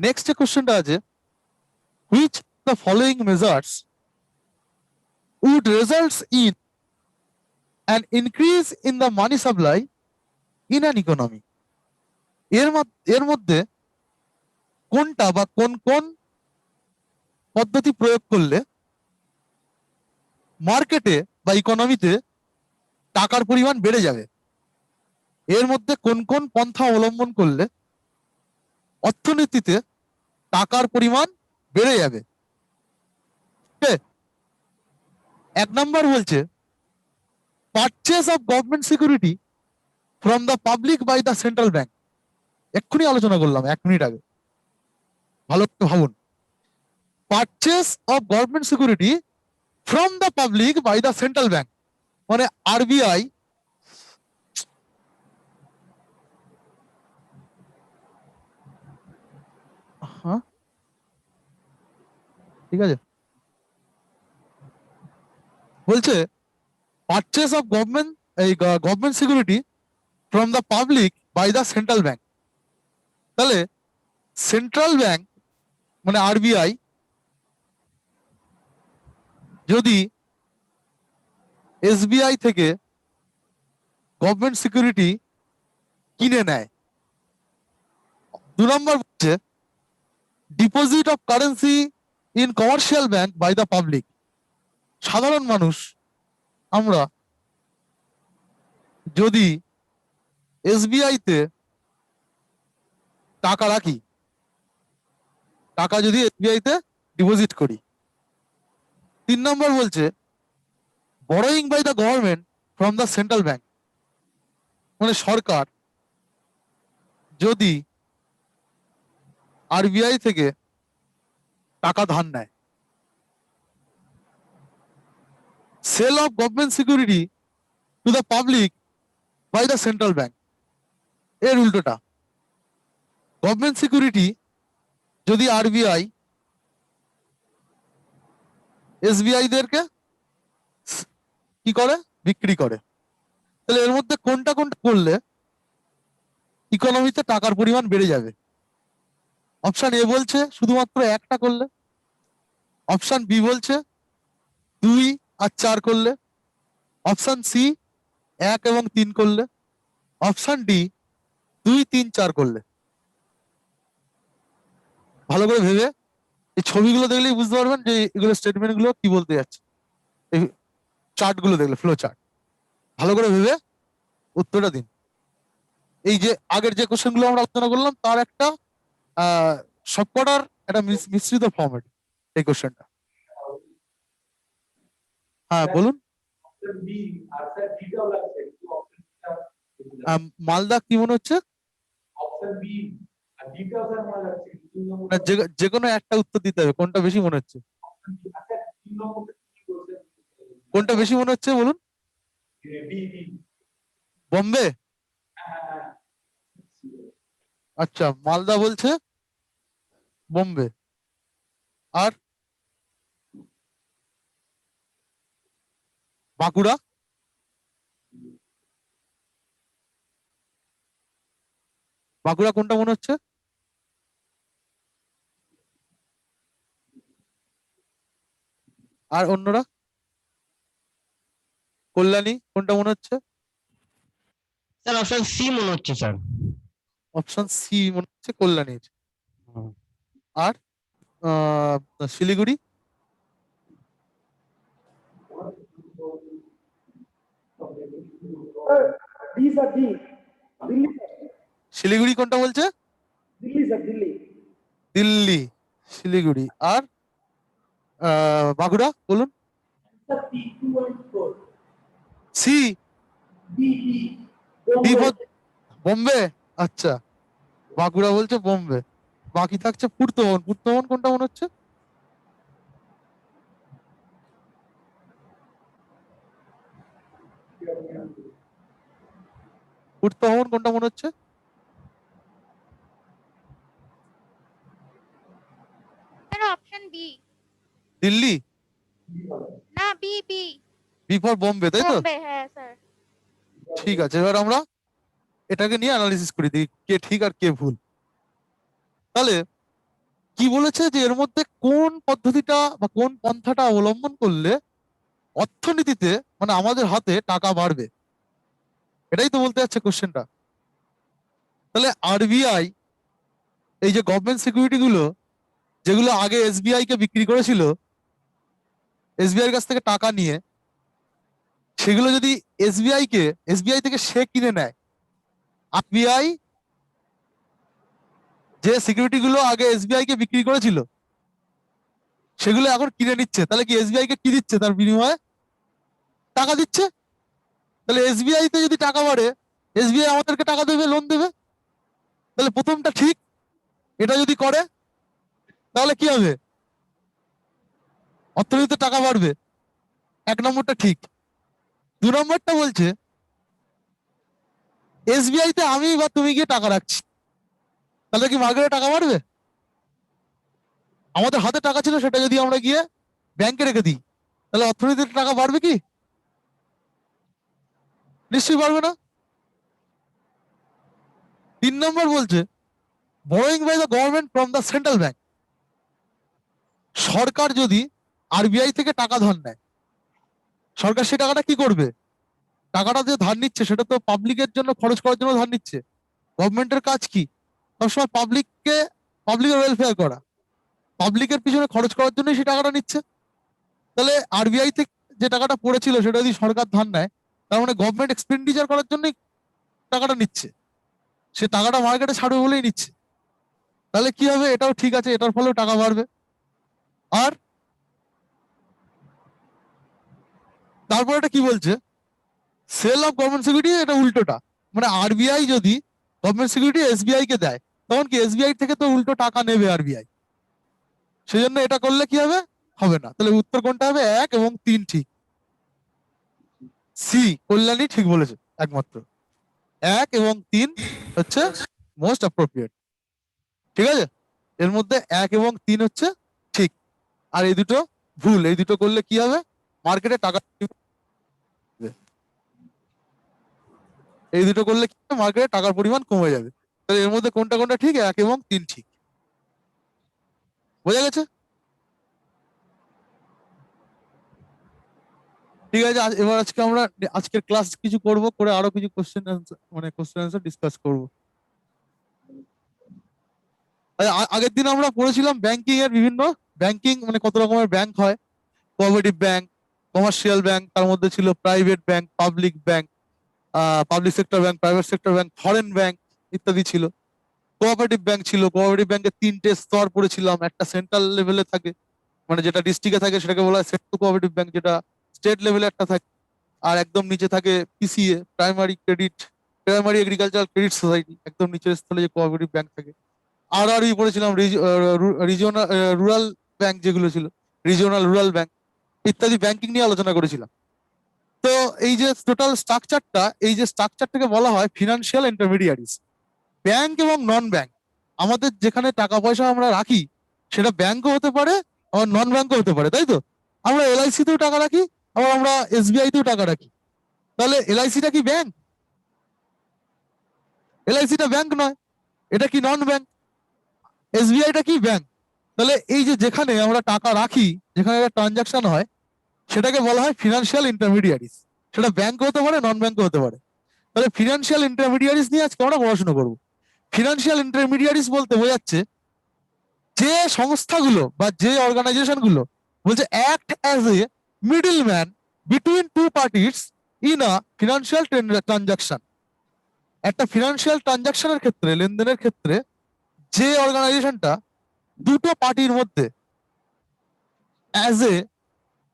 Next যে কোশ্চেনটা আছে, which the following measures would result in an increase in the money supply in an economy? এর মধ্যে কোনটা বা কোন কোন পদ্ধতি প্রয়োগ করলে মার্কেটে বা ইকোনমিতে টাকার পরিমাণ বেড়ে যাবে? এর মধ্যে কোন কোন পন্থা অবলম্বন করলে অর্থনীতিতে টাকার পরিমাণ বেড়ে যাবে? এক নম্বর বলছে purchase of government security from the public by the central bank. এক্ষুনি আলোচনা করলাম 1 মিনিট আগে, ভালো করে ভাবুন। Purchase of government security from the public by the central bank, মানে আরবিআই ঠিক আছে, বলছে purchase of government security from the public by the central bank. তাহলে সেন্ট্রাল ব্যাংক মানে আরবিআই যদি এসবিআই থেকে গভর্নমেন্ট সিকিউরিটি কিনে নেয়। 2 নম্বর হচ্ছে deposit of currency in commercial bank by the public. সাধারণ মানুষ আমরা যদি এসবিআই তে টাকা রাখি, টাকা যদি এসবিআই তে ডিপোজিট করি। 3 নম্বর বলছে borrowing by the government from the central bank, মানে সরকার যদি আরবিআই থেকে টাকা ধার নেয়। Sale of government security to the public by the central bank, এর উল্টোটা। গভর্নমেন্ট সিকিউরিটি যদি আরবিআই এসবিআই দেরকে কি করে, বিক্রি করে। তাহলে এর মধ্যে কোনটা কোনটা করলে ইকোনমিতে টাকার পরিমাণ বেড়ে যাবে? অপশন এ বলছে শুধুমাত্র একটা করলে, অপশন বি বলছে 2 আর 4 করলে, অপশন সি 1 এবং 3 করলে, অপশন ডি 2, 3, 4 করলে। ভালো করে ভেবে এই ছবিগুলো দেখলেই বুঝতে পারবেন যে এগুলো স্টেটমেন্ট গুলো কি বলতে যাচ্ছে। এই চার্ট গুলো দেখলে, ফ্লো চার্ট, ভালো করে ভেবে উত্তরটা দিন। এই যে আগের যে কোশ্চেন গুলো আমরা আলোচনা করলাম তার একটা সবকটার একটা মিশ্রিত ফর্মেট এই কোশ্চেনটা। হ্যাঁ বলুন। মালদা কি মনে হচ্ছে? যে কোনো একটা উত্তর দিতে হবে, কোনটা বেশি মনে হচ্ছে? কোনটা বেশি মনে হচ্ছে বলুন? বোম্বে। আচ্ছা, মালদা বলছে বোম্বে। আর বাঁকুড়া? বাঁকুড়া কোনটা মনে হচ্ছে? আর অন্যরা? কল্যাণী কোনটা মনে হচ্ছে? স্যার অপশন সি মনে হচ্ছে স্যার। অপশন সি মনে হচ্ছে কল্যাণীর। আর শিলিগুড়ি? শিলিগুড়ি কোনটা বলছে? দিল্লি, শিলিগুড়ি। আর বাঁকুড়া বলুন। C, D for Bombay. আচ্ছা, বাঁকুড়া বলছে বোম্বে। বাকি থাকছে পূর্তমন। পূর্তমন কোনটা মনে হচ্ছে? পূর্তমন কোনটা মনে হচ্ছে? Sir option B. দিল্লি? না, B B. B for Bombay, তাই তো? বোম্বে, হ্যাঁ স্যার। ঠিক আছে, এবার আমরা এটাকে নিয়ে অ্যানালিসিস করি, দেখি কে ঠিক আর কে ভুল। তাহলে কি বলেছে যে এর মধ্যে কোন পদ্ধতিটা বা কোন পন্থাটা অবলম্বন করলে অর্থনীতিতে মানে আমাদের হাতে টাকা বাড়বে, এটাই তো বলতে যাচ্ছে কোশ্চেনটা। তাহলে আরবিআই এই যে গভর্নমেন্ট সিকিউরিটি গুলো যেগুলো আগে এসবিআই কে বিক্রি করেছিল, এসবিআই এর কাছ থেকে টাকা নিয়ে, সেগুলো যদি এসবিআই থেকে সে কিনে নেয়, আরবিআই যে সিকিউরিটি গুলো আগে এসবিআই কে বিক্রি করেছিল সেগুলো এখন কিনে নিচ্ছে, তাহলে কি এসবিআই কে কি দিচ্ছে তার বিনিময়ে? টাকা দিচ্ছে। তাহলে এসবিআই তে যদি টাকা বাড়ে, এসবিআই আমাদেরকে টাকা দেবে, লোন দেবে। তাহলে প্রথমটা ঠিক, এটা যদি করে তাহলে কি হবে? অর্থনীতিতে টাকা বাড়বে, এক নম্বরটা ঠিক। দু নম্বরটা বলছে এসবিআই তে আমি বা তুমি গিয়ে টাকা রাখছি, তাহলে কি মার্কেটে টাকা বাড়বে? আমাদের হাতে টাকা ছিল সেটা যদি আমরা গিয়ে ব্যাংকে রেখে দিই, তাহলে অর্থনীতিতে টাকা বাড়বে কি? নিশ্চয়ই বাড়বে না। 3 নম্বর বলছে borrowing by the government from the central bank। সরকার যদি আরবিআই থেকে টাকা ধার নেয়, সরকার সেই টাকাটা কি করবে? টাকাটা যে ধার নিচ্ছে সেটা তো পাবলিকের জন্য খরচ করার জন্য ধার নিচ্ছে। গভর্নমেন্টের কাজ কি? সবসময় পাবলিকের ওয়েলফেয়ার করা, পাবলিকের পিছনে খরচ করার জন্যই সেই টাকাটা নিচ্ছে। তাহলে আরবিআই থেকে যে টাকাটা পড়েছিল সেটা যদি সরকার ধার নেয়, তার মানে গভর্নমেন্ট এক্সপেন্ডিচার করার জন্যই টাকাটা নিচ্ছে, সে টাকাটা মার্কেটে ছাড়বে বলেই নিচ্ছে। তাহলে কি হবে? এটাও ঠিক আছে, এটার ফলেও টাকা বাড়বে। আর তারপর এটা কি বলছে, সেল অফ গভর্নমেন্ট সিকিউরিটি, এটা উল্টোটা। মানে আরবিআই যদি গভর্নমেন্ট সিকিউরিটি এসবিআই কে দেয়, তখন কি এসবিআই থেকে তো উল্টো টাকা নেবে আরবিআই, সেই জন্য এটা করলে কি হবে? হবে না। তাহলে উত্তর কোনটা হবে? 1 এবং 3 ঠিক। সি কল্যাণী ঠিক বলেছে একমাত্র, 1 এবং 3 হচ্ছে মোস্ট অ্যাপ্রোপ্রিয়েট। ঠিক আছে, এর মধ্যে 1 এবং 3 হচ্ছে ঠিক, আর এই দুটো ভুল। এই দুটো করলে কি হবে? মার্কেটে টাকা, এই দুটো করলে কি হবে? মার্কেটে টাকার পরিমাণ কমে যাবে। তাহলে এর মধ্যে কোনটা কোনটা ঠিক? 1 এবং 3 ঠিক। বোঝা গেছে? ঠিক আছে, এবার আজকে আমরা আজকের ক্লাস কিছু করব, করে আরো কিছু কোশ্চেন মানে কোশ্চেন আনসার ডিসকাস করব। আগের দিন আমরা পড়েছিলাম ব্যাংকিং এর বিভিন্ন ব্যাংকিং, মানে কত রকমের ব্যাংক হয়। কোঅপারেটিভ ব্যাংক, কমার্শিয়াল ব্যাংক, তার মধ্যে ছিল private bank, public bank, public sector bank, private sector bank, foreign bank ইত্যাদি ছিল। কোঅপারেটিভ ব্যাংক ছিল, কোঅপারেটিভ ব্যাংকের 3টে স্তর পড়েছিলাম। একটা সেন্ট্রাল লেভেলে থাকে, মানে যেটা ডিস্ট্রিক্টে থাকে সেটাকে বলা হয় সেন্ট্রাল কোঅপারেটিভ ব্যাংক, যেটা স্টেট লেভেলে একটা থাকে। আর একদম নিচে থাকে PCA, primary agricultural credit society, একদম নিচের স্থলে যে কোঅপারেটিভ ব্যাংক থাকে। আর পড়েছিলাম রিজিওনাল রুরাল ব্যাংক, যেগুলো ছিল রিজিওনাল রুরাল ব্যাংক ইত্যাদি ব্যাংকিং নিয়ে আলোচনা করেছিলাম। তো এই যে টোটাল স্ট্রাকচারটা, এই যে স্ট্রাকচারটাকে বলা হয় ফিনান্সিয়াল ইন্টারমিডিয়ারিজ। ব্যাংক এবং নন ব্যাংক, আমাদের যেখানে টাকা পয়সা আমরা রাখি সেটা ব্যাংকও হতে পারে, আবার নন ব্যাংকও হতে পারে, তাই তো? আমরা এলআইসি তেও টাকা রাখি, আবার আমরা এসবিআই তেও টাকা রাখি। তাহলে এলআইসিটা কি ব্যাংক? এলআইসিটা ব্যাংক নয়, এটা কি নন ব্যাংক? এসবিআইটা কি ব্যাংক? তাহলে এই যে যেখানে আমরা টাকা রাখি, যেখানে একটা ট্রানজাকশন হয়, সেটাকে বলা হয় ফিনান্সিয়াল ইন্টারমিডিয়ারিজ। সেটা ব্যাংক হতে পারে, নন ব্যাংক হতে পারে। তাহলে ফিনান্সিয়াল ইন্টারমিডিয়ারিজ নিয়ে আজকে আমরা পড়াশোনা করবো। ফিনান্সিয়াল ইন্টারমিডিয়ারিজ বলতে বোঝাচ্ছে যে সংস্থাগুলো বা যে অর্গানাইজেশন গুলো বলছে act as a middleman between two parties in a financial transaction. একটা ফিনান্সিয়াল ট্রানজাকশনের ক্ষেত্রে, লেনদেনের ক্ষেত্রে, যে অর্গানাইজেশনটা দুটো পার্টির মধ্যে অ্যাজ এ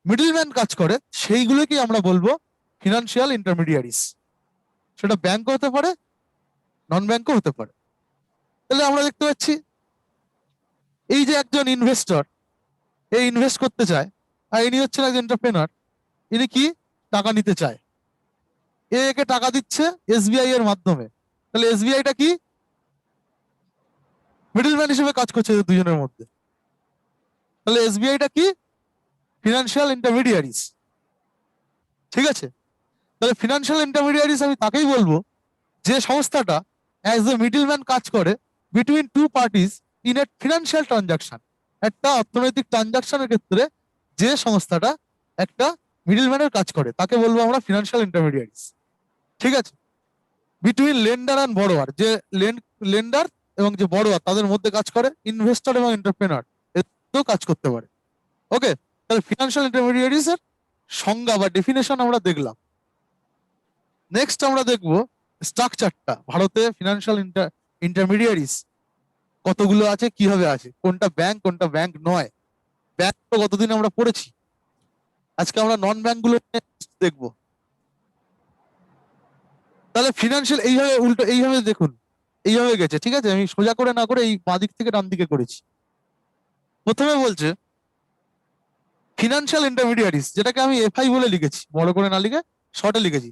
মিডলম্যান কাজ করে, সেইগুলোকে আমরা বলবো ফিনান্সিয়াল ইন্টারমিডিয়ারিজ। সেটা ব্যাংকও হতে পারে, নন ব্যাংকও হতে পারে। তাহলে আমরা দেখতে পাচ্ছি এই যে একজন ইনভেস্টর, এই ইনভেস্ট করতে চায়, আর ইনি হচ্ছেন একজন এন্টারপ্রেনার। ইনি কি টাকা নিতে চায়, একে টাকা দিচ্ছে এসবিআই এর মাধ্যমে। তাহলে এসবিআইটা কি? মিডলম্যান হিসেবে কাজ করছে এদের দুজনের মধ্যে। তাহলে এসবিআইটা কি? Financial intermediaries. ঠিক আছে, তাহলে ফিনান্সিয়াল ইন্টারমিডিয়ারিজ আমি তাকেই বলবো যে সংস্থাটা অ্যাজ এ মিডলম্যান কাজ করে between two parties in a financial transaction, একটা অর্থনৈতিক ট্রানজাকশনের ক্ষেত্রে যে সংস্থাটা একটা মিডলম্যানের কাজ করে তাকে বলবো আমরা ফিনান্সিয়াল ইন্টারমিডিয়ারিজ। ঠিক আছে, বিটুইন লেন্ডার অ্যান্ড বড়োয়ার, যে লেন্ডার এবং যে বড়োয়ার তাদের মধ্যে কাজ করে, ইনভেস্টর এবং এন্টারপ্রেনার এতেও কাজ করতে পারে। ওকে, তাহলে ফিনান্সিয়াল ইন্টারমিডিয়ারিজ এর সংজ্ঞা বা ডেফিনেশন আমরা দেখলাম। নেক্সট আমরা দেখব স্ট্রাকচারটা, ভারতে ফিনান্সিয়াল ইন্টারমিডিয়ারিজ কতগুলো আছে, কিভাবে আছে, কোনটা ব্যাংক নয়। ব্যাংক তো কতদিন আমরা পড়েছি, আজকে আমরা নন ব্যাংক গুলো দেখব। তাহলে ফিনান্সিয়াল এইভাবে উল্টো এইভাবে দেখুন, এইভাবে গেছে। ঠিক আছে, আমি সোজা করে না করে এই বাঁ দিক থেকে ডান দিকে করেছি। প্রথমে বলছে ফিনান্সিয়াল ইন্টারমিডিয়ারিজ, যেটাকে আমি এফআই বলে লিখেছি, বড় করে না লিখে শর্টে লিখেছি।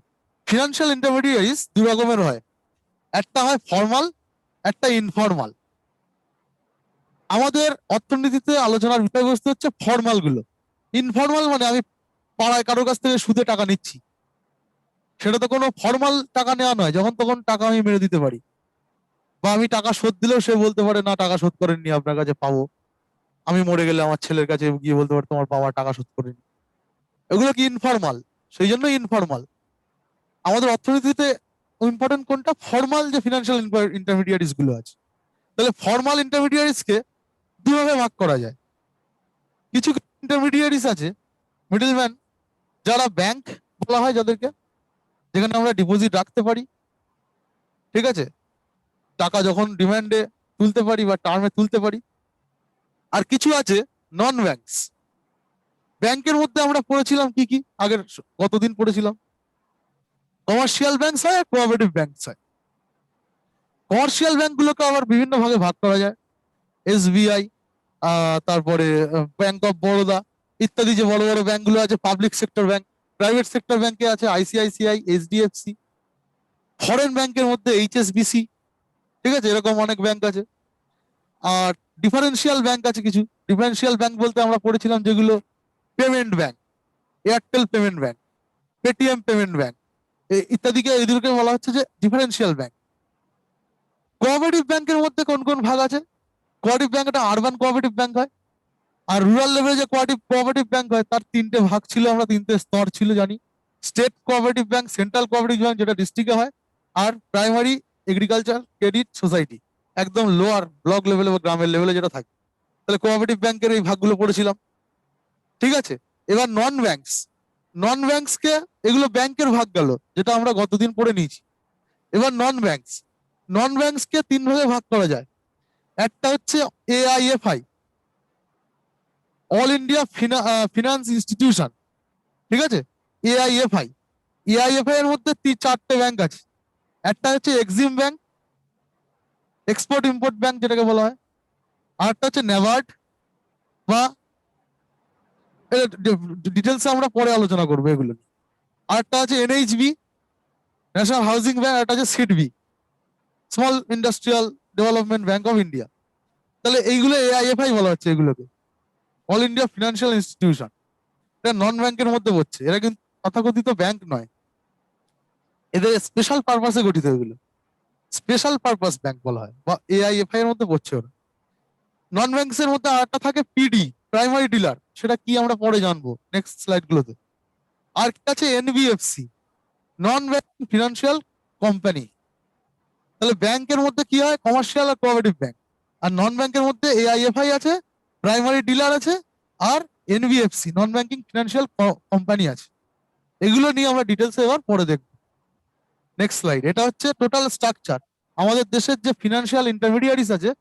ফিনান্সিয়াল ইন্টারমিডিয়ারিজ দুই রকমের হয়, একটা হয় ফর্মাল, একটা ইনফর্মাল। আমাদের অর্থনীতিতে আলোচনার বিষয়বস্তু হচ্ছে ফর্মাল গুলো। ইনফর্মাল মানে আমি পাড়ায় কারোর কাছ থেকে সুদে টাকা নিচ্ছি, সেটা তো কোনো ফর্মাল টাকা নেওয়া নয়, যখন তখন টাকা আমি মেরে দিতে পারি, বা আমি টাকা শোধ দিলেও সে বলতে পারে না টাকা শোধ করেননি, আপনার কাছে পাবো। আমি মরে গেলে আমার ছেলের কাছে গিয়ে বলতে পারে তোমার বাবা টাকা শোধ করেনি। এগুলো কি ইনফর্মাল, সেই জন্য ইনফর্মাল। আমাদের অর্থনীতিতে ইম্পর্টেন্ট কোনটা, ফর্মাল যে ফিনান্সিয়াল ইন্টারমিডিয়ারিজ গুলো আছে। তাহলে ফর্মাল ইন্টারমিডিয়ারিজ কে দুভাবে ভাগ করা যায়। কিছু ইন্টারমিডিয়ারিজ আছে মিডলম্যান, যারা ব্যাংক বলা হয় যাদেরকে, যেখানে আমরা ডিপোজিট রাখতে পারি। ঠিক আছে, টাকা যখন ডিমান্ডে তুলতে পারি বা টার্মে তুলতে পারি। আর কিছু আছে নন ব্যাংকস। ব্যাংকের মধ্যে আমরা পড়েছিলাম কি কি, আগের কতদিন পড়েছিলাম, কমার্শিয়াল ব্যাংকস হয় আর কোঅপারেটিভ ব্যাংকস হয়। কমার্শিয়াল ব্যাংক গুলোকে আবার বিভিন্ন ভাগে ভাগ করা যায়, এসবিআই, তারপরে ব্যাংক অফ বরোদা ইত্যাদি যে বড় বড় ব্যাংক গুলো আছে, public sector bank. Private sector ব্যাংকে আছে আইসিআইসিআই, এইচডিএফসি। ফরেন ব্যাংকের মধ্যে এইচএসবিসি। ঠিক আছে, এরকম অনেক ব্যাংক আছে। আর ডিফারেন্সিয়াল ব্যাংক আছে কিছু। ডিফারেন্সিয়াল ব্যাংক বলতে আমরা পড়েছিলাম যেগুলো payment bank, Airtel payment bank, Paytm payment bank ইত্যাদিকে, এদেরকে বলা হচ্ছে যে ডিফারেন্সিয়াল ব্যাংক। কোঅপারেটিভ ব্যাংকের মধ্যে কোন কোন ভাগ আছে, কোঅপারেটিভ ব্যাংক একটা আরবান কোঅপারেটিভ ব্যাংক হয়, আর রুরাল লেভেলে যে কোঅপারেটিভ ব্যাংক হয় তার তিনটে ভাগ ছিল, আমরা তিনটে স্তর ছিল জানি। State cooperative bank, central cooperative bank যেটা ডিস্ট্রিক্টে হয়, আর প্রাইমারি এগ্রিকালচার ক্রেডিট সোসাইটি একদম লোয়ার ব্লক লেভেলে বা গ্রামের লেভেলে যেটা থাকে। তাহলে কোঅপারেটিভ ব্যাংকের এই ভাগগুলো পড়েছিলাম। ঠিক আছে, এবার নন ব্যাংকস। নন ব্যাংকস কে, এগুলো ব্যাংকের ভাগ গেল যেটা আমরা গতদিন পড়ে নিয়েছি। এবার নন ব্যাংকস, নন ব্যাংকস কে তিন ভাগে ভাগ করা যায়। একটা হচ্ছে এআইএফআই, অল ইন্ডিয়া ফিনান্স ইনস্টিটিউশন। ঠিক আছে, এআইএফআই। এআইএফআই এর মধ্যে চারটে ব্যাংক আছে। একটা হচ্ছে Exim bank, export import bank যেটাকে বলা হয়। আর একটা হচ্ছে নেবার্ড, বা ডিটেলসে আমরা পরে আলোচনা করবো এগুলো। আর একটা আছে এনএইচবি, ন্যাশনাল হাউজিং ব্যাংক। আর একটা আছে SIDBI, small industrial development bank of India. তাহলে এইগুলো এআইএফআই বলা হচ্ছে এগুলোকে, অল ইন্ডিয়া ফিনান্সিয়াল ইনস্টিটিউশন। এটা নন ব্যাংকের মধ্যে পড়ছে, এরা কিন্তু তথাকথিত ব্যাংক নয়, এদের স্পেশাল পারপাসে গঠিত। এগুলো স্পেশাল পারপাস ব্যাংক বলা হয়, বা এআইএফআই এর মধ্যে পড়ছে ওরা। নন ব্যাংকস এর মধ্যে আরেকটা থাকে পিডি, প্রাইমারি ডিলার। সেটা কি আমরা পরে জানবো নেক্সট স্লাইড গুলোতে। আর কি আছে NBFC, non banking financial company. তাহলে ব্যাংকের মধ্যে কি হয়, কমার্শিয়াল আর কোঅপারেটিভ ব্যাংক। আর নন ব্যাংকের মধ্যে এআইএফআই আছে, প্রাইমারি ডিলার আছে, আর NBFC, non banking financial company আছে। এগুলো নিয়ে আমরা ডিটেলসে এবার পরে দেখবো। Next slide. এটা হচ্ছে টোটাল স্ট্রাকচার। আমাদের দেশের যে ফিনান্সিয়াল ইন্টারমিডিয়ারিজ আছে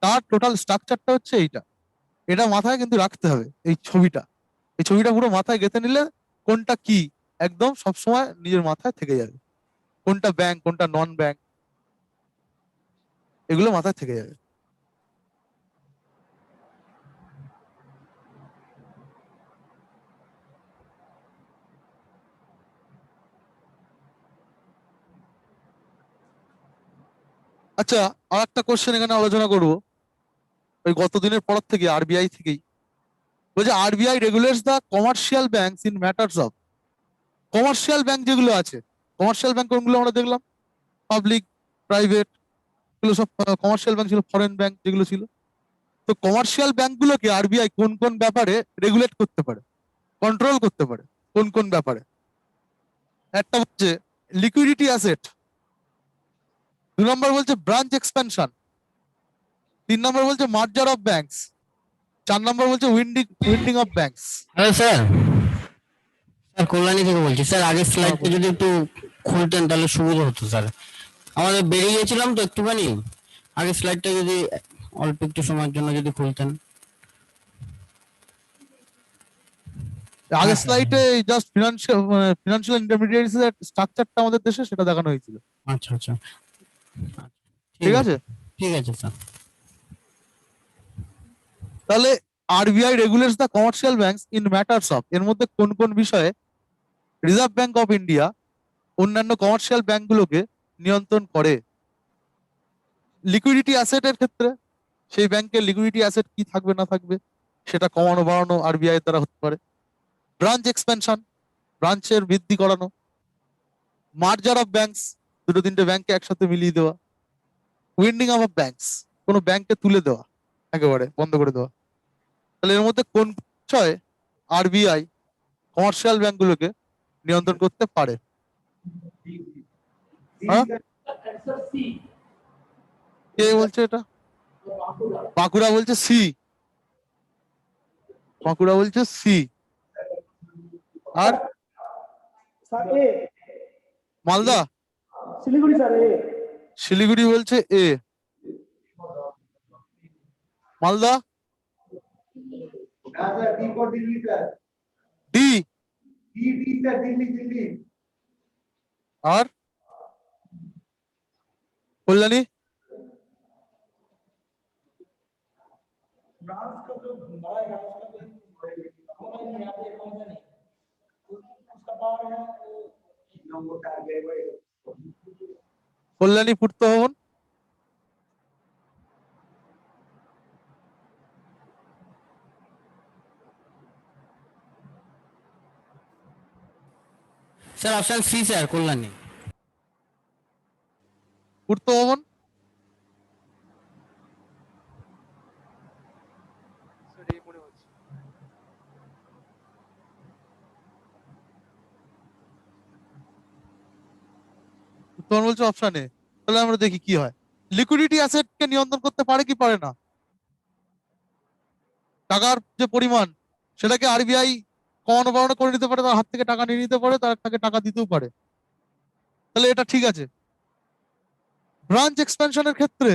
তার টোটাল স্ট্রাকচারটা হচ্ছে এইটা। এটা মাথায় কিন্তু রাখতে হবে, এই ছবিটা পুরো মাথায় গেঁথে নিলে কোনটা কি একদম সবসময় নিজের মাথায় থেকে যাবে। কোনটা ব্যাংক, কোনটা নন ব্যাংক, এগুলো মাথায় থেকে যাবে। আচ্ছা, আর একটা কোশ্চেন এখানে আলোচনা করবো, ওই গতদিনের পড়ার থেকে, আরবিআই থেকেই। বলছে RBI regulates the commercial banks in matters of. Commercial bank যেগুলো আছে, কমার্শিয়াল ব্যাংক কোনগুলো আমরা দেখলাম, পাবলিক, প্রাইভেট, এগুলো সব কমার্শিয়াল ব্যাংক ছিল। ফরেন ব্যাংক যেগুলো ছিল, তো কমার্শিয়াল ব্যাংকগুলোকে আরবিআই কোন কোন ব্যাপারে রেগুলেট করতে পারে, কন্ট্রোল করতে পারে, কোন কোন ব্যাপারে? একটা হচ্ছে লিকুইডিটি অ্যাসেট, 2 নম্বর বলছে ব্রাঞ্চ এক্সপেনশন, 3 নম্বর বলছে মার্জার অফ ব্যাংকস, 4 নম্বর বলছে winding of banks. Hello sir, sir Kalyani থেকে বলছি স্যার। আগের স্লাইডটা বলুন। যদি একটু খুলতেন তাহলে সুবিধা হতো স্যার। আমাদের বেরিয়ে গেছিলাম তো একটুখানি, আগের স্লাইডটা যদি অল্প একটু সময়ের জন্য যদি খুলতেন। আগের হ্যাঁ, স্লাইডে জাস্ট ফিনান্সিয়াল ইন্টারমিডিয়ারিজ এর স্ট্রাকচারটা আমাদের দেশে সেটা দেখানো হয়েছিল। আচ্ছা আচ্ছা, ঠিক আছে, ঠিক আছে স্যার। তাহলে RBI regulates the commercial banks in matters of, এর মধ্যে কোন কোন বিষয়ে রিজার্ভ ব্যাংক অফ ইন্ডিয়া অন্যান্য কমার্শিয়াল ব্যাংকগুলোকে নিয়ন্ত্রণ করে? লিকুইডিটি অ্যাসেটের ক্ষেত্রে সেই ব্যাংকের লিকুইডিটি অ্যাসেট কি থাকবে না থাকবে সেটা কমানো বাড়ানো আরবিআই দ্বারা হতে পারে। ব্রাঞ্চ এক্সপেনশন, ব্রাঞ্চের বৃদ্ধি করানো। মার্জার অফ ব্যাংকস, 2-3টে ব্যাংককে একসাথে মিলিয়ে দেওয়া। উইন্ডিং অফ ব্যাংকস, কোনো ব্যাংককে তুলে দেওয়া, একেবারে বন্ধ করে দেওয়া। তাহলে এর মধ্যে কোন বিষয়ে আরবিআই কমার্শিয়াল ব্যাংকগুলোকে নিয়ন্ত্রণ করতে পারে? হ্যাঁ? কে বলছে এটা? বাঁকুড়া বলছে সি, বাঁকুড়া বলছে সি। আর sir A, Malda, Siliguri sir A. Siliguri বলছে এ। মালদা হ্যাঁ sir, D for Delhi sir. D. D sir, Delhi Delhi. আর কল্যাণী ब्रांच का जो बढ़ाएगा उसका कोई हमारे यहाँ पे कौन सा नहीं उसका पावर है नंबर टारगेट है। Kalyani Purta Bhavan. Sir option C sir, Kalyani. Purta Bhavan. তোমার বলছে অপশন এ, তাহলে আমরা দেখি কি হয়। লিকুইডিটি অ্যাসেট কে নিয়ন্ত্রণ করতে পারে কি পারে না? টাকার যে পরিমাণ সেটাকে আরবিআই কমানো বাড়ানো করে নিতে পারে, তার হাত থেকে টাকা নিয়ে নিতে পারে, তাকে টাকা দিতেও পারে। তাহলে এটা ঠিক আছে। ব্রাঞ্চ এক্সপেনশনের ক্ষেত্রে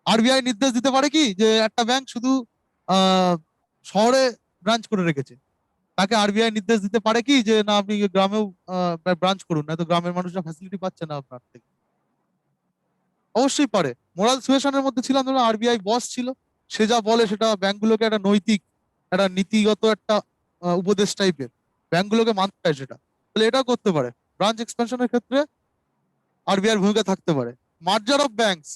আরবিআই নির্দেশ দিতে পারে কি যে একটা ব্যাংক শুধু শহরে ব্রাঞ্চ করে রেখেছে, তাকে আরবিআই নির্দেশ দিতে পারে কি যে না আপনি গ্রামেও ব্রাঞ্চ করুন, না তো গ্রামের মানুষরা ফ্যাসিলিটি পাচ্ছে না আপনার থেকে? অবশ্যই পারে। মোরাল সুয়েশনের মধ্যে ছিলাম, ধরুন আরবিআই বস ছিল, সে যা বলে সেটা ব্যাংকগুলোকে একটা নৈতিক, একটা নীতিগত একটা উপদেশ টাইপের, ব্যাংকগুলোকে মানতে হয় সেটা। তাহলে এটাও করতে পারে। ব্রাঞ্চ এক্সপেনশনের ক্ষেত্রে আরবিআই এর ভূমিকা থাকতে পারে। মার্জার অফ ব্যাংকস,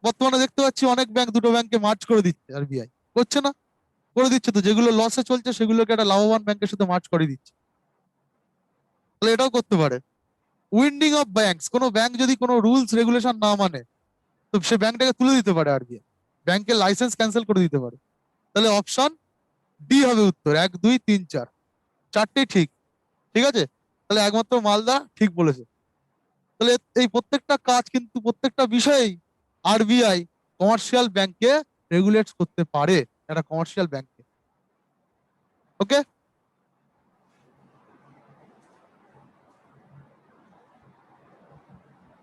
বর্তমানে দেখতে পাচ্ছি অনেক ব্যাংক দুটো ব্যাংকে মার্জ করে দিচ্ছে, আরবিআই করছে না? করে দিচ্ছে তো, যেগুলো লসে চলছে সেগুলোকে একটা লাভবান ব্যাংকের সাথে মার্জ করে দিচ্ছে। তাহলে এটাও করতে পারে। উইন্ডিং অফ ব্যাংকস, কোনো ব্যাংক যদি কোনো রুলস রেগুলেশন না মানে তো সে ব্যাংকটাকে তুলে দিতে পারে আরবিআই, ব্যাংকের লাইসেন্স ক্যান্সেল করে দিতে পারে। তাহলে অপশন ডি হবে উত্তর। 1, 2, 3, 4, চারটেই ঠিক। ঠিক আছে, তাহলে একমাত্র মালদা ঠিক বলেছে। তাহলে এই প্রত্যেকটা কাজ কিন্তু প্রত্যেকটা বিষয়েই আরবিআই কমার্শিয়াল ব্যাংককে রেগুলেট করতে পারে, একটা কমার্শিয়াল ব্যাংককে। ওকে,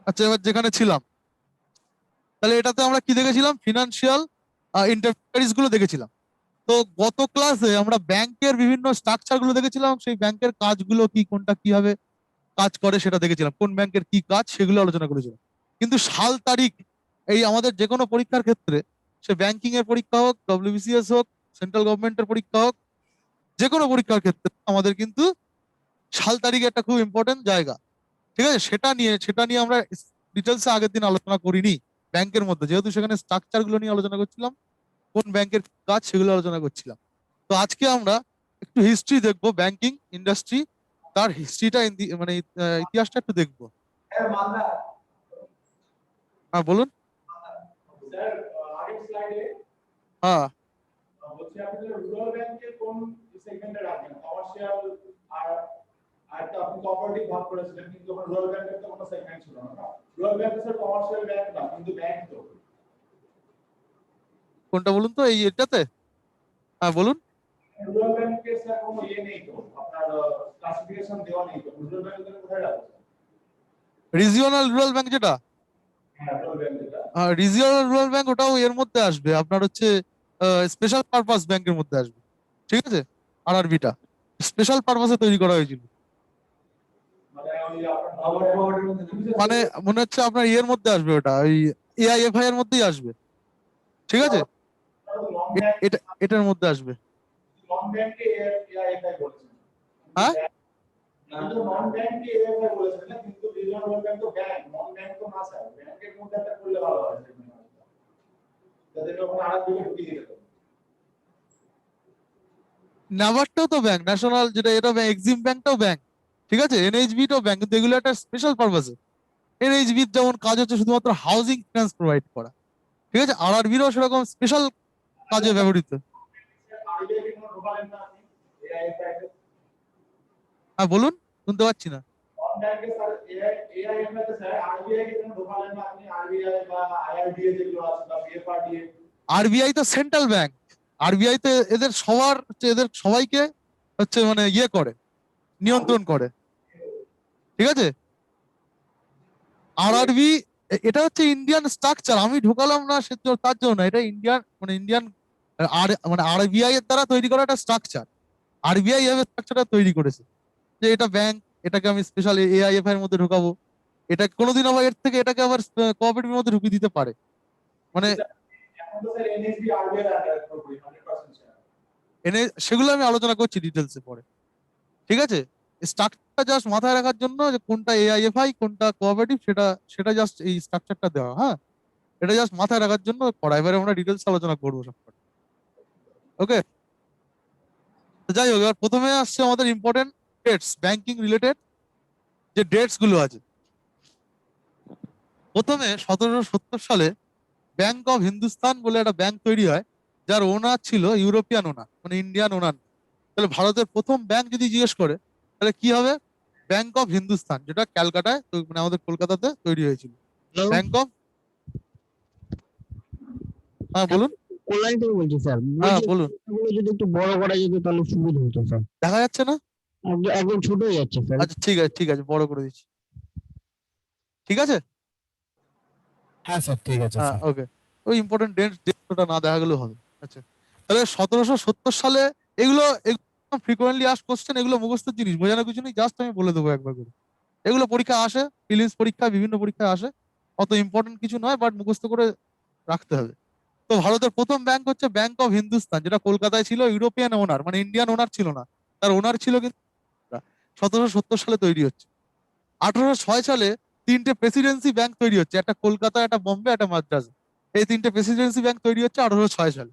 আচ্ছা এবার যেখানে ছিলাম, তাহলে এটাতে আমরা কি দেখেছিলাম? ফিনান্সিয়াল ইন্টারপ্রাইজ গুলো দেখেছিলাম। তো গত ক্লাসে আমরা ব্যাংকের বিভিন্ন স্ট্রাকচার গুলো দেখেছিলাম, সেই ব্যাংকের কাজগুলো কি, কোনটা কিভাবে কাজ করে সেটা দেখেছিলাম, কোন ব্যাংকের কি কাজ সেগুলো আলোচনা করেছিলাম। কিন্তু সাল তারিখ এই আমাদের যে কোনো পরীক্ষার ক্ষেত্রে, সে ব্যাংকিং এর পরীক্ষা হোক, ডব্লিউবিসিএস হোক, সেন্ট্রাল গভর্নমেন্টের পরীক্ষা হোক, যে কোনো পরীক্ষার ক্ষেত্রে আমাদের কিন্তু সাল তারিখ একটা খুব ইম্পর্টেন্ট জায়গা। ঠিক আছে, সেটা নিয়ে আমরা ডিটেলসে আগের দিন আলোচনা করিনি। ব্যাংকের মধ্যে যেহেতু সেখানে স্ট্রাকচার গুলো নিয়ে আলোচনা করছিলাম, কোন ব্যাংকের কাজ সেগুলো আলোচনা করছিলাম। তো আজকে আমরা একটু হিস্ট্রি দেখবো, ব্যাংকিং ইন্ডাস্ট্রি, তার হিস্ট্রিটা মানে ইতিহাসটা একটু দেখবো। হ্যাঁ মালদা হ্যাঁ বলুন। স্যার আগের স্লাইডে হ্যাঁ, বলছি আপনি রুরাল ব্যাংকে কোন সেগমেন্টে রাখেন, কমার্শিয়াল আর আর তো আপনি কোঅপারেটিভ ভাগ করেছিলেন, কিন্তু রুরাল ব্যাংকের তো কোনো সেগমেন্ট ছিল না। Rural bank sir commercial bank না, কিন্তু ব্যাংক তো। কোনটা বলুন তো, এই এটাতে? হ্যাঁ বলুন। রুরাল ব্যাংকের স্যার কোনো ইয়ে নেই তো, আপনার ক্লাসিফিকেশন দেওয়া নেই তো। রুরাল ব্যাংকের কোথায় রাখছেন? রিজিওনাল রুরাল ব্যাংক যেটা, হ্যাঁ, রুরাল ব্যাংক যেটা। রিজিওনাল রুরাল ব্যাংক ওটাও এর মধ্যে আসবে, আপনার হচ্ছে স্পেশাল পারপাস ব্যাংকের মধ্যে আসবে। ঠিক আছে, আরআরবিটা স্পেশাল পারপাসে তৈরি করা হয়েছিল। মানে ওই আপনার পাওয়ারের মধ্যে মানে মনে হচ্ছে আপনার ইয়ের মধ্যে আসবে, ওটা ওই এআইএফআই এর মধ্যেই আসবে। ঠিক আছে, লং ব্যাংক, এটা এটার মধ্যে আসবে। নন ব্যাংকে এআইএফআই বলেছেন। হ্যাঁ, কিন্তু নন ব্যাংকে এআইএফআই বলেছেন না, কিন্তু রিজনাল ব্যাংক তো ব্যাংক, নন ব্যাংক তো না স্যার। ব্যাংকের মধ্যে একটা করলে ভালো হয় যাদের ওখানে আর দিকে ঢুকিয়ে দিতে। নাবার্ডটাও তো ব্যাংক, ন্যাশনাল যেটা, এটা ব্যাংক, এক্সিম ব্যাংকটাও ব্যাংক। ঠিক আছে, এনএইচবিটাও ব্যাংক, কিন্তু এগুলো একটা স্পেশাল পারপাসে। এনএইচবির যেমন কাজ হচ্ছে শুধুমাত্র হাউজিং ফিনান্স প্রোভাইড করা। ঠিক আছে, আরআরবিরও সেরকম স্পেশাল কাজে ব্যবহৃত। আরবিআই কে কোনো ঢোকালেন না আপনি এআইএফআই তে? হ্যাঁ বলুন, শুনতে পাচ্ছি না। নন ব্যাংকে স্যার এআইএফআই তে স্যার আরবিআই কে কোনো ঢোকালেন না আপনি? আরবিআই বা আইআরডিএ যেগুলো আছে বা বিএফআরডিএ। আরবিআই তো সেন্ট্রাল ব্যাংক। আরবিআই তে এদের সবার হচ্ছে, এদের সবাইকে হচ্ছে মানে ইয়ে করে, নিয়ন্ত্রণ করে। ঠিক আছে, আরআরবি এটা হচ্ছে ইন্ডিয়ান স্ট্রাকচার, আমি ঢোকালাম না সে তার জন্য না, এটা ইন্ডিয়ান মানে ইন্ডিয়ান আর মানে আরবিআই এর দ্বারা তৈরি করা একটা স্ট্রাকচার। আরবিআই এভাবে স্ট্রাকচারটা তৈরি করেছে যে এটা ব্যাংক, এটাকে আমি স্পেশাল এআইএফআই এর মধ্যে ঢোকাবো, এটা কোনোদিন আবার এর থেকে এটাকে আবার কোঅপারেটিভের মধ্যে ঢুকিয়ে দিতে পারে। মানে এখন তো স্যার এনএসবি আরবিআই এর আন্ডারে পুরোপুরি 100% স্যার। এনে সেগুলো আমি আলোচনা করছি ডিটেলসে পরে। ঠিক আছে, স্ট্রাকচারটা জাস্ট মাথায় রাখার জন্য যে কোনটা এআইএফআই কোনটা কোঅপারেটিভ, সেটা সেটা জাস্ট এই স্ট্রাকচারটা দেওয়া। হ্যাঁ, এটা জাস্ট মাথায় রাখার জন্য করা, এবারে আমরা ডিটেলস আলোচনা করবো সব। ওকে, যাই হোক, এবার প্রথমে আসছে আমাদের ইম্পর্টেন্ট ডেটস, ব্যাংকিং রিলেটেড যে ডেটস গুলো আছে। প্রথমে 1770 সালে ব্যাংক অফ হিন্দুস্তান বলে একটা ব্যাংক তৈরি হয়, যার ওনার ছিল ইউরোপিয়ান ওনার, মানে ইন্ডিয়ান ওনার। তাহলে ভারতের প্রথম ব্যাংক যদি জিজ্ঞেস করে তাহলে কি হবে? ব্যাংক অফ হিন্দুস্তান, যেটা ক্যালকাটায় মানে আমাদের কলকাতাতে তৈরি হয়েছিল। ব্যাংক অফ, হ্যাঁ বলুন। কল্যাণ থেকে বলছি স্যার। হ্যাঁ বলছি বলুন, এগুলো যদি একটু বড় করা যেত তাহলে সুবিধা হতো স্যার। দেখা যাচ্ছে না? একদম ছোট হয়ে যাচ্ছে স্যার। আচ্ছা ঠিক আছে, ঠিক আছে, বড় করে দিচ্ছি। ঠিক আছে, হ্যাঁ স্যার, ঠিক আছে হ্যাঁ স্যার। ওকে। ওই ইম্পর্টেন্ট ডেটটা না দেখা গেলেও হবে। আচ্ছা, তাহলে 1770 সালে, এগুলো ফ্রিকোয়েন্টলি আস্ক কোশ্চেন, এগুলো মুখস্থের জিনিস, বোঝানোর কিছু নেই, জাস্ট আমি বলে দেবো একবার করে। এগুলো পরীক্ষা আসে, প্রিলিমস পরীক্ষায়, বিভিন্ন পরীক্ষায় আসে, অত ইম্পর্টেন্ট কিছু নয়, বাট মুখস্থ করে রাখতে হবে। তো ভারতের প্রথম ব্যাংক হচ্ছে ব্যাংক অফ হিন্দুস্তান, যেটা কলকাতায় ছিল, ইউরোপিয়ান ওনার মানে ইন্ডিয়ান ওনার ছিল না, তার ওনার ছিল কিন্তু 1770 সালে তৈরি হচ্ছে। 1806 সালে তিনটে প্রেসিডেন্সি ব্যাংক তৈরি হচ্ছে, একটা কলকাতা, একটা বোম্বে, একটা মাদ্রাজ। এই তিনটে প্রেসিডেন্সি ব্যাংক তৈরি হচ্ছে 1806 সালে।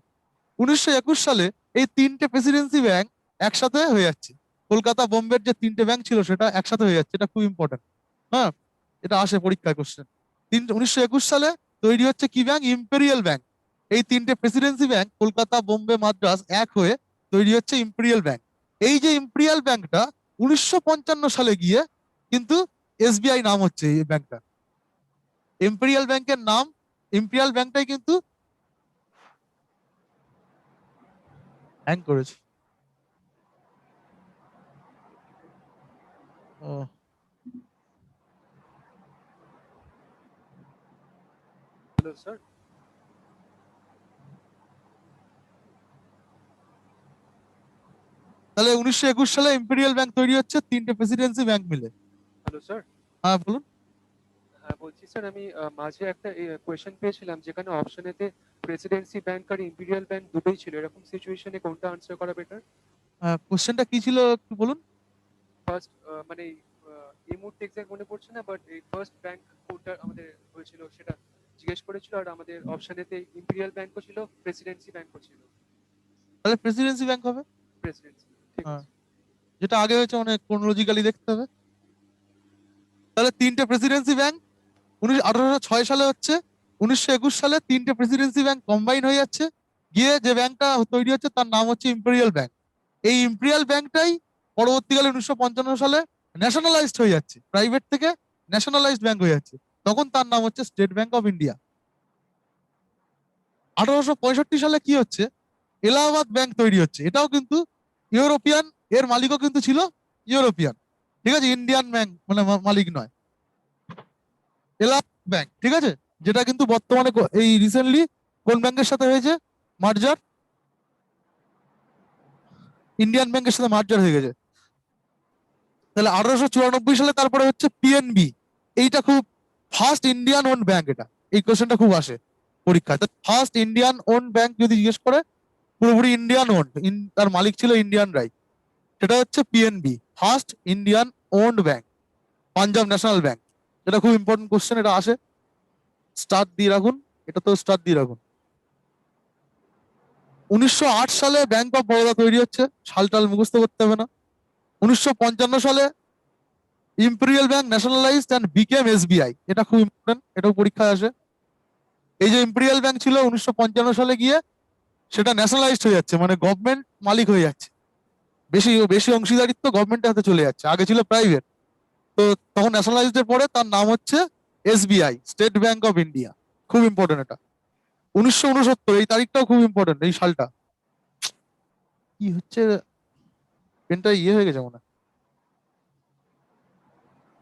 1921 সালে এই তিনটে প্রেসিডেন্সি ব্যাংক একসাথে হয়ে যাচ্ছে, কলকাতা বোম্বের যে তিনটে ব্যাংক ছিল সেটা একসাথে হয়ে যাচ্ছে, এটা খুব ইম্পর্টেন্ট। হ্যাঁ, এটা আসে পরীক্ষায় কোশ্চেন। 1921 সালে তৈরি হচ্ছে কি ব্যাংক? Imperial bank. এই তিনটে প্রেসিডেন্সি ব্যাংক কলকাতা বোম্বে মাদ্রাজ এক হয়ে তৈরি হচ্ছে ইম্পেরিয়াল ব্যাংক। এই যে ইম্পেরিয়াল ব্যাংকটা 1955 সালে গিয়ে কিন্তু এসবিআই নাম হচ্ছে এই ব্যাংকটা। ইম্পেরিয়াল ব্যাংকের নাম, ইম্পেরিয়াল ব্যাংকটাই কিন্তু হ্যাং করেছে। ও, Hello, sir. তাহলে 1921 সালে ইম্পেরিয়াল ব্যাংক তৈরি হচ্ছে তিনটে প্রেসিডেন্সি ব্যাংক মিলে। Hello sir. হ্যাঁ বলুন। হ্যাঁ বলছি স্যার, আমি মাঝে একটা কোয়েশ্চেন পেয়েছিলাম যেখানে অপশনেতে প্রেসিডেন্সি ব্যাংক আর ইম্পেরিয়াল ব্যাংক দুটোই ছিল, এরকম সিচুয়েশনে কোনটা আনসার করা বেটার? কোশ্চেনটা কি ছিল একটু বলুন। ফার্স্ট মানে এই মুহূর্তে এক্সাক্ট মনে পড়ছে না, বাট এই ফার্স্ট ব্যাংক কোনটা আমাদের হয়েছিল সেটা জিজ্ঞেস করেছিল, আর আমাদের অপশনেতে ইম্পেরিয়াল ব্যাংকও ছিল, প্রেসিডেন্সি ব্যাংকও ছিল। তাহলে প্রেসিডেন্সি ব্যাংক হবে। প্রেসিডেন্সি, ঠিক হ্যাঁ, আছে। যেটা আগে হয়েছে মানে ক্রোনোলজিক্যালি দেখতে হবে। তাহলে তিনটে প্রেসিডেন্সি ব্যাংক 1806 সালে হচ্ছে, 1921 সালে তিনটে প্রেসিডেন্সি ব্যাংক কম্বাইন হয়ে যাচ্ছে, গিয়ে যে ব্যাংকটা তৈরি হচ্ছে তার নাম হচ্ছে ইম্পেরিয়াল ব্যাংক। এই ইম্পেরিয়াল ব্যাংকটাই পরবর্তীকালে 1955 সালে ন্যাশনালাইজড হয়ে যাচ্ছে, প্রাইভেট থেকে ন্যাশনালাইজড ব্যাংক হয়ে যাচ্ছে। তখন তার নাম হচ্ছে স্টেট ব্যাংক অফ ইন্ডিয়া। 1865 সালে কি হচ্ছে, এলাহাবাদ ব্যাংক তৈরি হচ্ছে। এটাও কিন্তু ইউরোপিয়ান, এর মালিকও কিন্তু ছিল ইউরোপিয়ান, ঠিক আছে, ইন্ডিয়ান ব্যাংক মানে মালিক নয়। এলাহাবাদ ব্যাংক, ঠিক আছে, যেটা কিন্তু বর্তমানে এই রিসেন্টলি কোন ব্যাংকের সাথে হয়েছে মার্জার, ইন্ডিয়ান ব্যাংকের সাথে মার্জার হয়ে গেছে। তাহলে 1894 সালে তারপরে হচ্ছে পিএনবি। এইটা খুব ফার্স্ট ইন্ডিয়ান ওন ব্যাংক, এটা এই কোশ্চেনটা খুব আসে পরীক্ষায়। ফার্স্ট ইন্ডিয়ান ওন ব্যাংক যদি জিজ্ঞেস করে, পুরোপুরি ইন্ডিয়ান ওন, তার মালিক ছিল ইন্ডিয়ান রাই, সেটা হচ্ছে PNB, first Indian owned bank. Punjab national bank, এটা খুব ইম্পর্টেন্ট কোশ্চেন, এটা আসে, স্টার দিয়ে রাখুন, এটা তো স্টার দিয়ে রাখুন। 1908 সালে ব্যাংক অফ বরোদা তৈরি হচ্ছে, সালটাল মুখস্থ করতে হবে না। 1955 সালে imperial bank nationalised and became SBI, এটা খুব ইম্পর্টেন্ট, এটাও পরীক্ষায় আসে। এই যে ইম্পেরিয়াল ব্যাংক ছিল 1955 সালে গিয়ে সেটা ন্যাশনালাইজড হয়ে যাচ্ছে, মানে গভর্নমেন্ট মালিক হয়ে যাচ্ছে, বেশি বেশি অংশীদারিত্ব গভর্নমেন্টের হাতে চলে যাচ্ছে, আগে ছিল প্রাইভেট। তো তখন ন্যাশনালাইজড এর পরে তার নাম হচ্ছে SBI, state bank of India. খুব ইম্পর্টেন্ট এটা। 1969, এই তারিখটাও খুব ইম্পর্টেন্ট, এই সালটা। কি হচ্ছে, পেনটা ইয়ে হয়ে গেছে মনে হয়,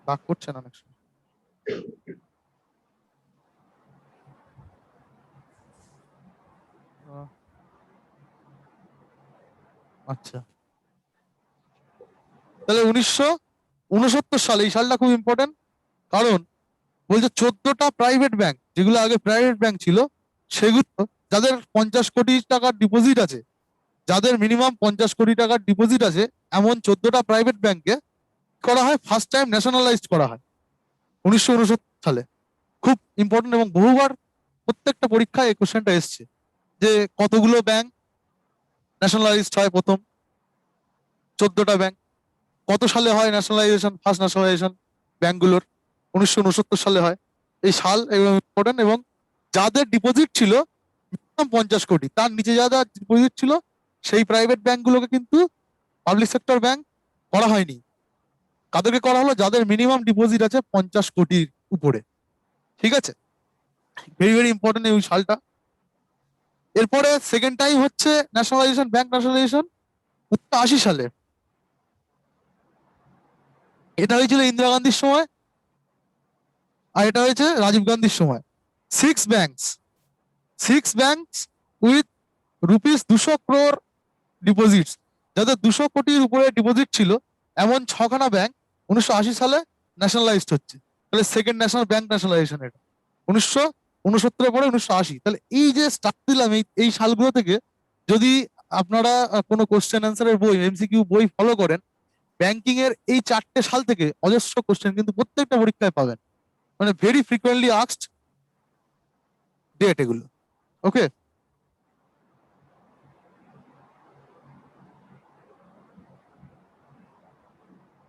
কাজ করছে না অনেক সময়। আচ্ছা, তাহলে 1969 সালে, এই সালটা খুব ইম্পর্টেন্ট, কারণ বলছে 14টা প্রাইভেট ব্যাংক, যেগুলো আগে প্রাইভেট ব্যাংক ছিল, সেগুলো যাদের 50 কোটি টাকার ডিপোজিট আছে, যাদের মিনিমাম 50 কোটি টাকার ডিপোজিট আছে, এমন 14টা প্রাইভেট ব্যাংকে করা হয়, ফার্স্ট টাইম ন্যাশনালাইজড করা হয় 1969 সালে। খুব ইম্পর্টেন্ট, এবং বহুবার প্রত্যেকটা পরীক্ষায় এই কোশ্চেনটা এসছে যে কতগুলো ব্যাংক ন্যাশনালাইজড হয় প্রথম, 14টা ব্যাংক। কত সালে হয় ন্যাশনালাইজেশন, ফার্স্ট ন্যাশনালাইজেশন ব্যাংকগুলোর? 1969 সালে হয়। এই সাল এবং ইম্পর্টেন্ট, এবং যাদের ডিপোজিট ছিল মিনিমাম 50 কোটি, তার নিচে যাদের ডিপোজিট ছিল সেই প্রাইভেট ব্যাংকগুলোকে কিন্তু পাবলিক সেক্টর ব্যাংক করা হয়নি। কাদেরকে করা হলো? যাদের মিনিমাম ডিপোজিট আছে 50 কোটির উপরে, ঠিক আছে। ভেরি ভেরি ইম্পর্টেন্ট এই সালটা। এরপরে সেকেন্ড টাইম হচ্ছে ন্যাশনালাইজেশন, ব্যাংক ন্যাশনালাইজেশন 1980 সালে। এটা হয়েছিল ইন্দিরা গান্ধীর সময়, আর এটা হয়েছে রাজীব গান্ধীর সময়। Six banks with rupees 200 crore deposit, যাদের 200 কোটির উপরে ডিপোজিট ছিল, এমন 6খানা ব্যাংক 1980 সালে ন্যাশনালাইজড হচ্ছে। তাহলে সেকেন্ড ন্যাশনাল ব্যাংক ন্যাশনালাইজেশন এটা 1969 পরে 1980। তাহলে এই যে স্টার্ট দিলাম এই সালগুলো থেকে, যদি আপনারা কোনো কোশ্চেন অ্যান্সারের বই, এমসিকিউ বই ফলো করেন, ব্যাংকিং এর এই 4টে সাল থেকে অজস্র কোশ্চেন কিন্তু প্রত্যেকটা পরীক্ষায় পাবেন, মানে ভেরি ফ্রিকোয়েন্টলি আস্কড ডেট এগুলো। ওকে।